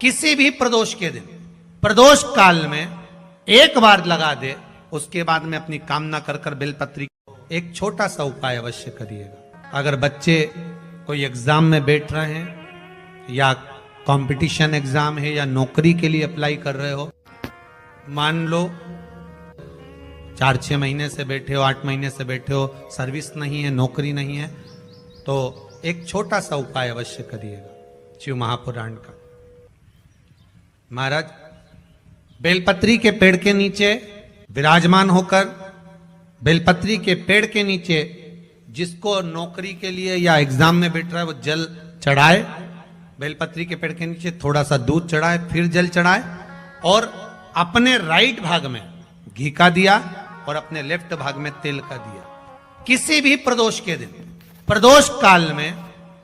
किसी भी प्रदोष के दिन, प्रदोष काल में एक बार लगा दे, उसके बाद में अपनी कामना कर कर बेलपत्री एक छोटा सा उपाय अवश्य करिएगा। अगर बच्चे कोई एग्जाम में बैठ रहे हैं या कंपटीशन एग्जाम है या नौकरी के लिए अप्लाई कर रहे हो, मान लो 4-6 महीने से बैठे हो, 8 महीने से बैठे हो, सर्विस नहीं है, नौकरी नहीं है, तो एक छोटा सा उपाय अवश्य करिएगा शिव महापुराण का। महाराज बेलपत्री के पेड़ के नीचे विराजमान होकर, बेलपत्री के पेड़ के नीचे जिसको नौकरी के लिए या एग्जाम में बैठ रहा है वो जल चढ़ाए, बेलपत्री के पेड़ के नीचे थोड़ा सा दूध चढ़ाए, फिर जल चढ़ाए और अपने राइट भाग में घी का दिया और अपने लेफ्ट भाग में तेल का दिया। किसी भी प्रदोष के दिन, प्रदोष काल में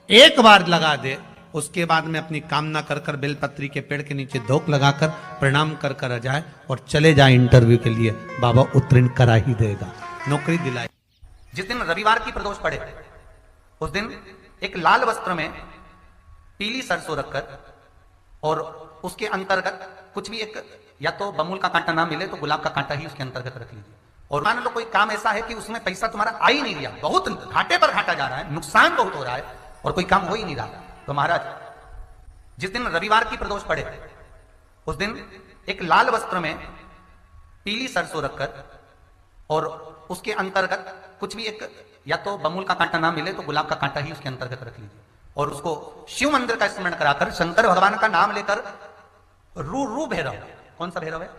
एक बार लगा दे, उसके बाद में अपनी कामना कर कर बेलपत्री के पेड़ के नीचे धोख लगाकर प्रणाम कर कर आ जाए और चले जाए इंटरव्यू के लिए, बाबा उत्तीर्ण करा ही देगा, नौकरी दिलाए। जिस दिन रविवार की प्रदोष पड़े उस दिन एक लाल वस्त्र में पीली सरसों रखकर और उसके अंतर्गत कुछ भी एक, या तो बमूल का कांटा ना मिले तो गुलाब का कांटा ही उसके अंतर्गत रख लीजिए। और मान लो कोई काम ऐसा है कि उसमें पैसा तुम्हारा आ ही नहीं रहा, बहुत घाटे पर घाटा जा रहा है, नुकसान बहुत हो रहा है और कोई काम हो ही नहीं रहा, तो महाराज जिस दिन रविवार की प्रदोष पड़े उस दिन एक लाल वस्त्र में पीली सरसों रखकर और उसके अंतर्गत कुछ भी एक, या तो बमूल का कांटा ना मिले तो गुलाब का कांटा ही उसके अंतर्गत रख लीजिए और उसको शिव मंदिर का स्मरण कराकर शंकर भगवान का नाम लेकर रू भैरव, कौन सा भैरव है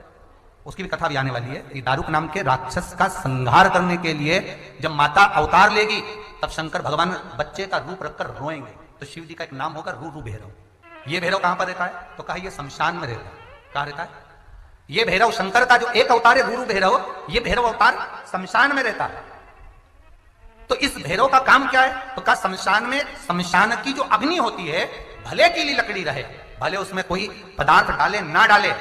उसकी भी कथा भी आने वाली है। ये दारुक नाम के राक्षस का संहार करने के लिए जब माता अवतार लेगी तब शंकर भगवान बच्चे का रूप रखकर रोएंगे, तो शिव जी का एक नाम होगा रू भैरव। ये भैरव कहां पर रहता है तो कहा ये शमशान में रहता है। कहां रहता है ये भैरव? शंकर का जो एक अवतार है रू भैरव, ये भैरव अवतार शमशान में रहता है। तो इस भैरव का काम क्या है तो कहा शमशान में, शमशान की जो अग्नि होती है भले गीली लकड़ी रहे, भले उसमें कोई पदार्थ डाले ना डाले,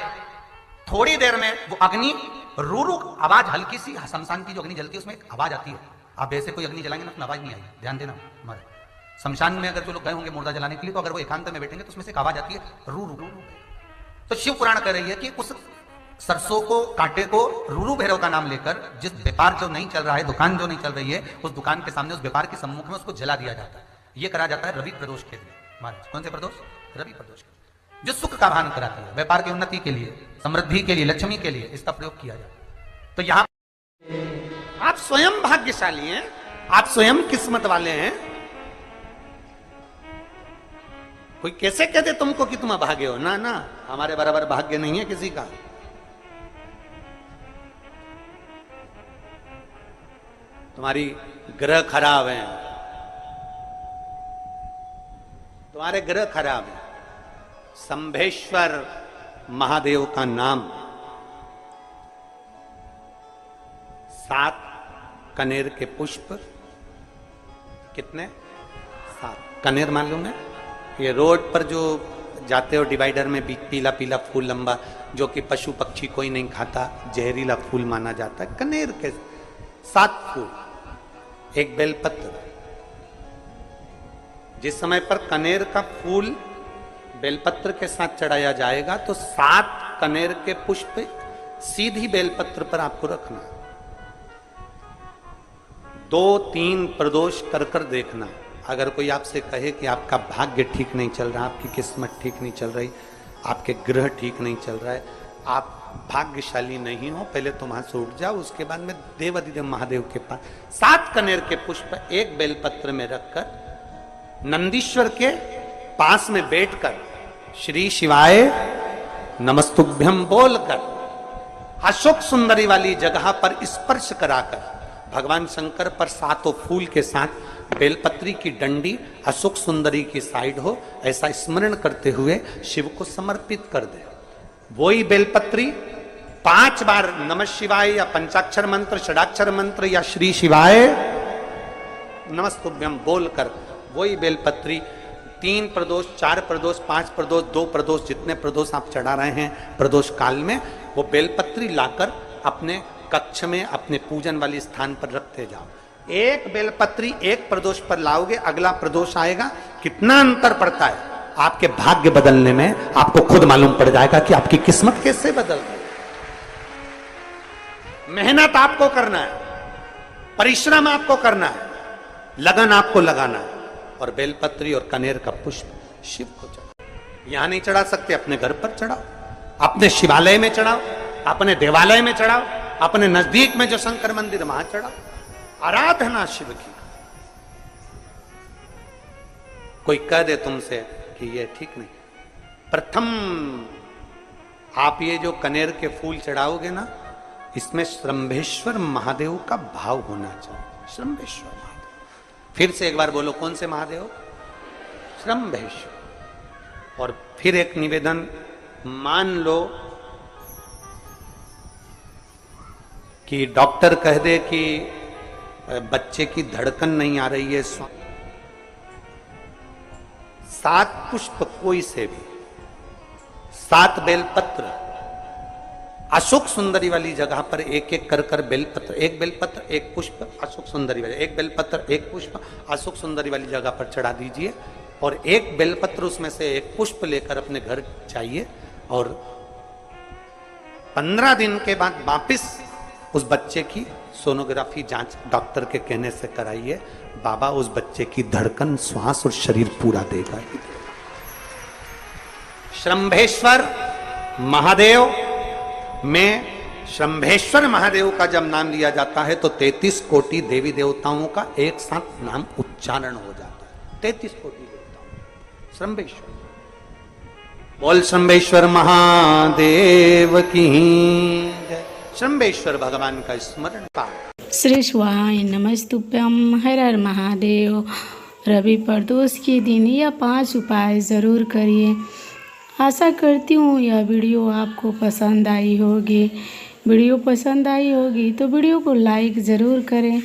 थोड़ी देर में वो अग्नि रू आवाज, हल्की सी शमशान की जो अग्नि जलती है उसमें एक आवाज आती है। आप ऐसे कोई अग्नि जलाएंगे ना तो आवाज नहीं आई, ध्यान देना। हमारे शमशान में अगर जो लोग गए होंगे मुर्दा जलाने के लिए, तो अगर वो एकांत में बैठेंगे तो उसमें से एक आवाज आती है रू रू। तो शिव पुराण कह रही है कि उस सरसों को, कांटे को रूरू भैरव का नाम लेकर जिस व्यापार जो नहीं चल रहा है, दुकान जो नहीं चल रही है, उस दुकान के सामने, उस व्यापार के सम्मुख में उसको जला दिया जाता है। ये करा जाता है रवि प्रदोष के दिन। महाराज कौन से प्रदोष? रवि प्रदोष के, जो सुख का भान कराती है, व्यापार की उन्नति के लिए, समृद्धि के लिए, लक्ष्मी के लिए इसका प्रयोग किया जाता है। तो यहां आप स्वयं भाग्यशाली हैं, आप स्वयं किस्मत वाले हैं। कोई कैसे कहते तुमको कि तुम अभागे हो? ना ना, हमारे बराबर भाग्य नहीं है किसी का। तुम्हारी ग्रह खराब है, तुम्हारे ग्रह खराब है। संभेश्वर महादेव का नाम, 7 कनेर के पुष्प, कितने? 7 कनेर मान लूंगा। ये रोड पर जो जाते हो डिवाइडर में पीला पीला फूल लंबा, जो कि पशु पक्षी कोई नहीं खाता, जहरीला फूल माना जाता है, कनेर के 7 फूल, एक बेलपत्र। जिस समय पर कनेर का फूल बेलपत्र के साथ चढ़ाया जाएगा तो 7 कनेर के पुष्प सीधी बेलपत्र पर आपको रखना। 2-3 प्रदोष कर कर देखना। अगर कोई आपसे कहे कि आपका भाग्य ठीक नहीं चल रहा, आपकी किस्मत ठीक नहीं चल रही, आपके ग्रह ठीक नहीं चल रहा है, आप भाग्यशाली नहीं हो, पहले तुम वहां से उठ जाओ, उसके बाद में देवाधिदेव महादेव के पास 7 कनेर के पुष्प एक बेलपत्र में रखकर नंदीश्वर के पास में बैठकर श्री शिवाय नमस्तुभ्यम बोलकर अशोक सुंदरी वाली जगह पर स्पर्श कराकर भगवान शंकर पर 7 फूल के साथ बेलपत्री की डंडी अशोक सुंदरी की साइड हो, ऐसा स्मरण करते हुए शिव को समर्पित कर दे। वही बेलपत्री 5 बार नमः शिवाय या पंचाक्षर मंत्र, षडाक्षर मंत्र या श्री शिवाय नमस्तुभ्यम बोलकर वही बेलपत्री 3 प्रदोष, 4 प्रदोष, 5 प्रदोष, 2 प्रदोष, जितने प्रदोष आप चढ़ा रहे हैं प्रदोष काल में, वो बेलपत्री लाकर अपने कक्ष में, अपने पूजन वाले स्थान पर रखते जाओ। एक बेलपत्री एक प्रदोष पर लाओगे, अगला प्रदोष आएगा, कितना अंतर पड़ता है। आपके भाग्य बदलने में आपको खुद मालूम पड़ जाएगा कि आपकी किस्मत कैसे बदल रही है। मेहनत आपको करना है, परिश्रम आपको करना है, लगन आपको लगाना है। और बेलपत्री और कनेर का पुष्प शिव को चढ़ाओ। यहां नहीं चढ़ा सकते, अपने घर पर चढ़ाओ, अपने शिवालय में चढ़ाओ, अपने देवालय में चढ़ाओ, अपने नजदीक में जो शंकर मंदिर वहां चढ़ाओ। आराधना शिव की। कोई कह दे तुमसे कि ये ठीक नहीं, प्रथम आप ये जो कनेर के फूल चढ़ाओगे ना, इसमें श्रंभेश्वर महादेव का भाव होना चाहिए। श्रंभेश्वर महादेव, फिर से एक बार बोलो, कौन से महादेव? श्रंभेश्वर। और फिर एक निवेदन, मान लो कि डॉक्टर कह दे कि बच्चे की धड़कन नहीं आ रही है, 7 पुष्प कोई से भी, 7 बेलपत्र अशोक सुंदरी वाली जगह पर एक एक कर कर बेलपत्र, एक बेलपत्र एक पुष्प अशोक सुंदरी वाली, एक बेलपत्र एक पुष्प अशोक सुंदरी वाली जगह पर चढ़ा दीजिए। और एक बेलपत्र उसमें से एक पुष्प लेकर अपने घर जाइए और 15 दिन के बाद वापिस उस बच्चे की सोनोग्राफी जांच डॉक्टर के कहने से कराइए। बाबा उस बच्चे की धड़कन, श्वास और शरीर पूरा देगा। श्रंभेश्वर महादेव में, श्रंभेश्वर महादेव का जब नाम लिया जाता है तो 33 कोटि देवी देवताओं का एक साथ नाम उच्चारण हो जाता है। 33 कोटि देवताओं, श्रंभेश्वर। बोल श्रंभेश्वर महादेव की जय। श्रंभेश्वर भगवान का स्मरण पाठ। श्री शिवाय नमस्तुभ्यम। हर हर महादेव। रवि प्रदोष के दिन यह 5 उपाय ज़रूर करिए। आशा करती हूँ यह वीडियो आपको पसंद आई होगी। वीडियो पसंद आई होगी तो वीडियो को लाइक ज़रूर करें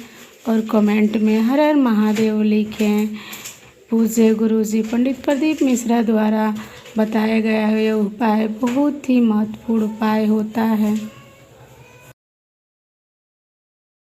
और कमेंट में हर हर महादेव लिखें। पूज्य गुरुजी पंडित प्रदीप मिश्रा द्वारा बताया गया यह उपाय बहुत ही महत्वपूर्ण उपाय होता है।